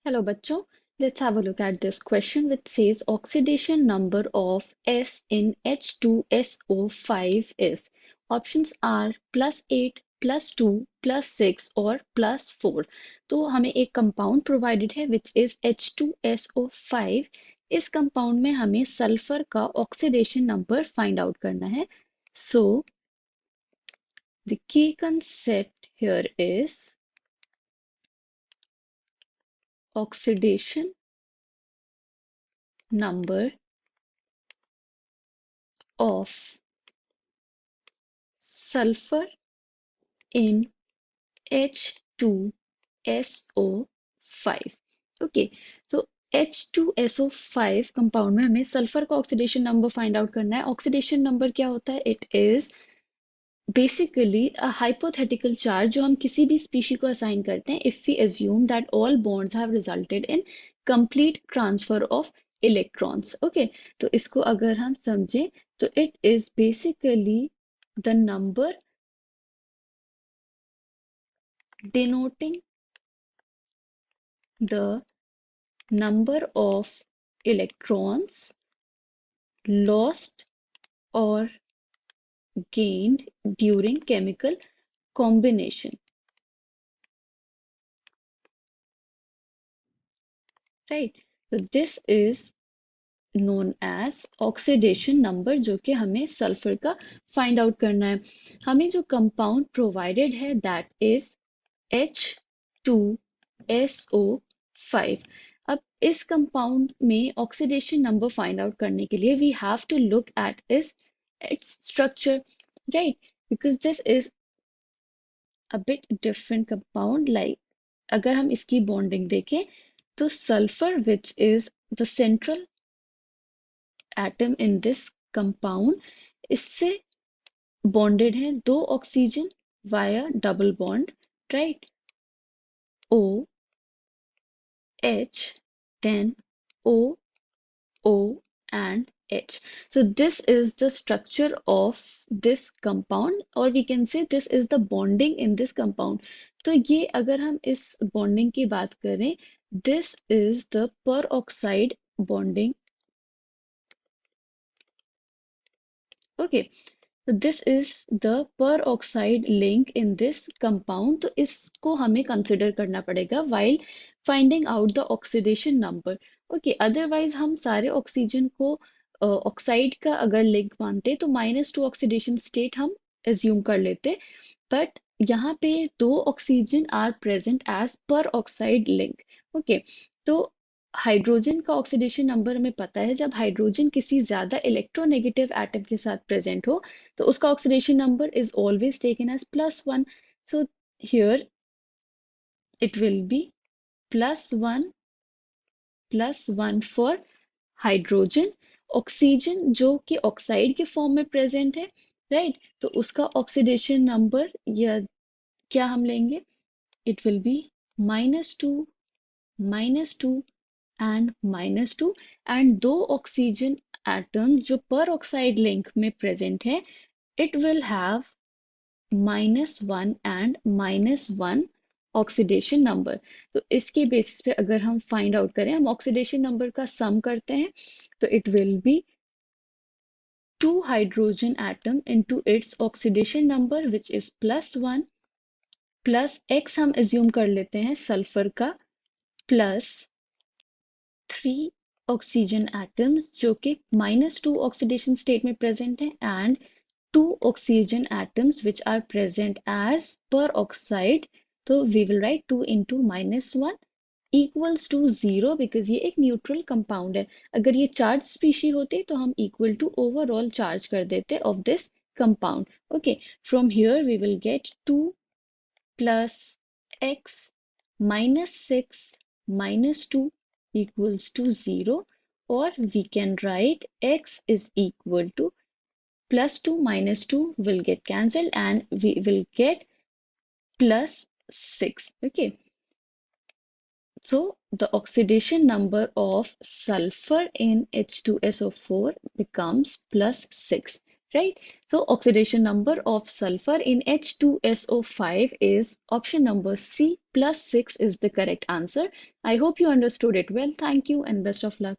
Hello, bachcho. Let's have a look at this question which says oxidation number of S in H2SO5 is. Options are +8, +2, +6 और +4. तो हमें एक compound provided है which is H2SO5. इस compound में हमें sulphur का ऑक्सीडेशन नंबर फाइंड आउट करना है. So the key concept here is oxidation number of sulfur in H2SO5. Okay, so H2SO5 compound में हमें सल्फर का ऑक्सीडेशन नंबर फाइंड आउट करना है. ऑक्सीडेशन नंबर क्या होता है? It is basically a hypothetical charge जो हम किसी भी स्पीशी को असाइन करते हैं if we assume that all bonds have resulted in complete transfer of electrons. Okay, तो इसको अगर हम समझें तो it is basically the number denoting the number of electrons lost or gained during chemical combination, right? So this is known as oxidation number जो कि हमें sulphur का फाइंड आउट करना है. हमें जो कंपाउंड प्रोवाइडेड है दैट इज H2SO5. अब इस कंपाउंड में ऑक्सीडेशन नंबर फाइंड आउट करने के लिए we have to look at its structure, right? Because this is a bit different compound. Like अगर हम इसकी बॉन्डिंग देखें तो sulphur which is the central atom in this compound इससे बॉन्डेड है दो oxygen via double bond, right? O H then O O and H. So this is the structure of this compound or we can say this is the bonding in this compound. तो ये अगर हम इस bonding की बात करें, this is the peroxide bonding. Okay, so this is the peroxide link in this compound. तो इसको हमें consider करना पड़ेगा while finding out the oxidation number. Okay, otherwise हम सारे ऑक्सीजन को ऑक्साइड का अगर लिंक मानते तो -2 ऑक्सीडेशन स्टेट हम एज्यूम कर लेते, बट यहाँ पे दो oxygen are present as per oxide link. Okay, तो हाइड्रोजन का ऑक्सीडेशन नंबर हमें पता है जब हाइड्रोजन किसी ज्यादा इलेक्ट्रोनेगेटिव एटम के साथ प्रेजेंट हो तो उसका oxidation number is always taken as +1. So here it will be +1 +1 for hydrogen. Oxygen जो कि ऑक्साइड के फॉर्म में प्रेजेंट है, राइट? तो उसका ऑक्सीडेशन नंबर या क्या हम लेंगे? It will B -2 -2 and -2. And दो ऑक्सीजन एटम्स जो पर ऑक्साइड लिंक में प्रेजेंट है it will have -1 and -1 oxidation number. तो इसके बेसिस पे अगर हम फाइंड आउट करें, हम ऑक्सीडेशन नंबर का सम करते हैं तो it will B 2 hydrogen atom into its oxidation number which is +1 plus x हम एज्यूम कर लेते हैं सल्फर का प्लस 3 ऑक्सीजन एटम्स जो कि -2 ऑक्सीडेशन स्टेट में प्रेजेंट है and 2 oxygen atoms which are present as peroxide. तो we will write 2 into -1 equals to 0 because ये एक न्यूट्रल कंपाउंड है. अगर ये चार्ज स्पीशी होते तो हम इक्वल टू ओवरऑल चार्ज कर देते of this compound. Okay, from here we will get 2 plus x minus 6 minus 2 equals to 0, or we can write x is equal to +2 minus 2 will get cancelled and we will get +6. Okay, so the oxidation number of sulfur in H2SO4 becomes +6. right? So oxidation number of sulfur in H2SO5 is option number C, +6 is the correct answer. I hope you understood it well. Thank you and best of luck.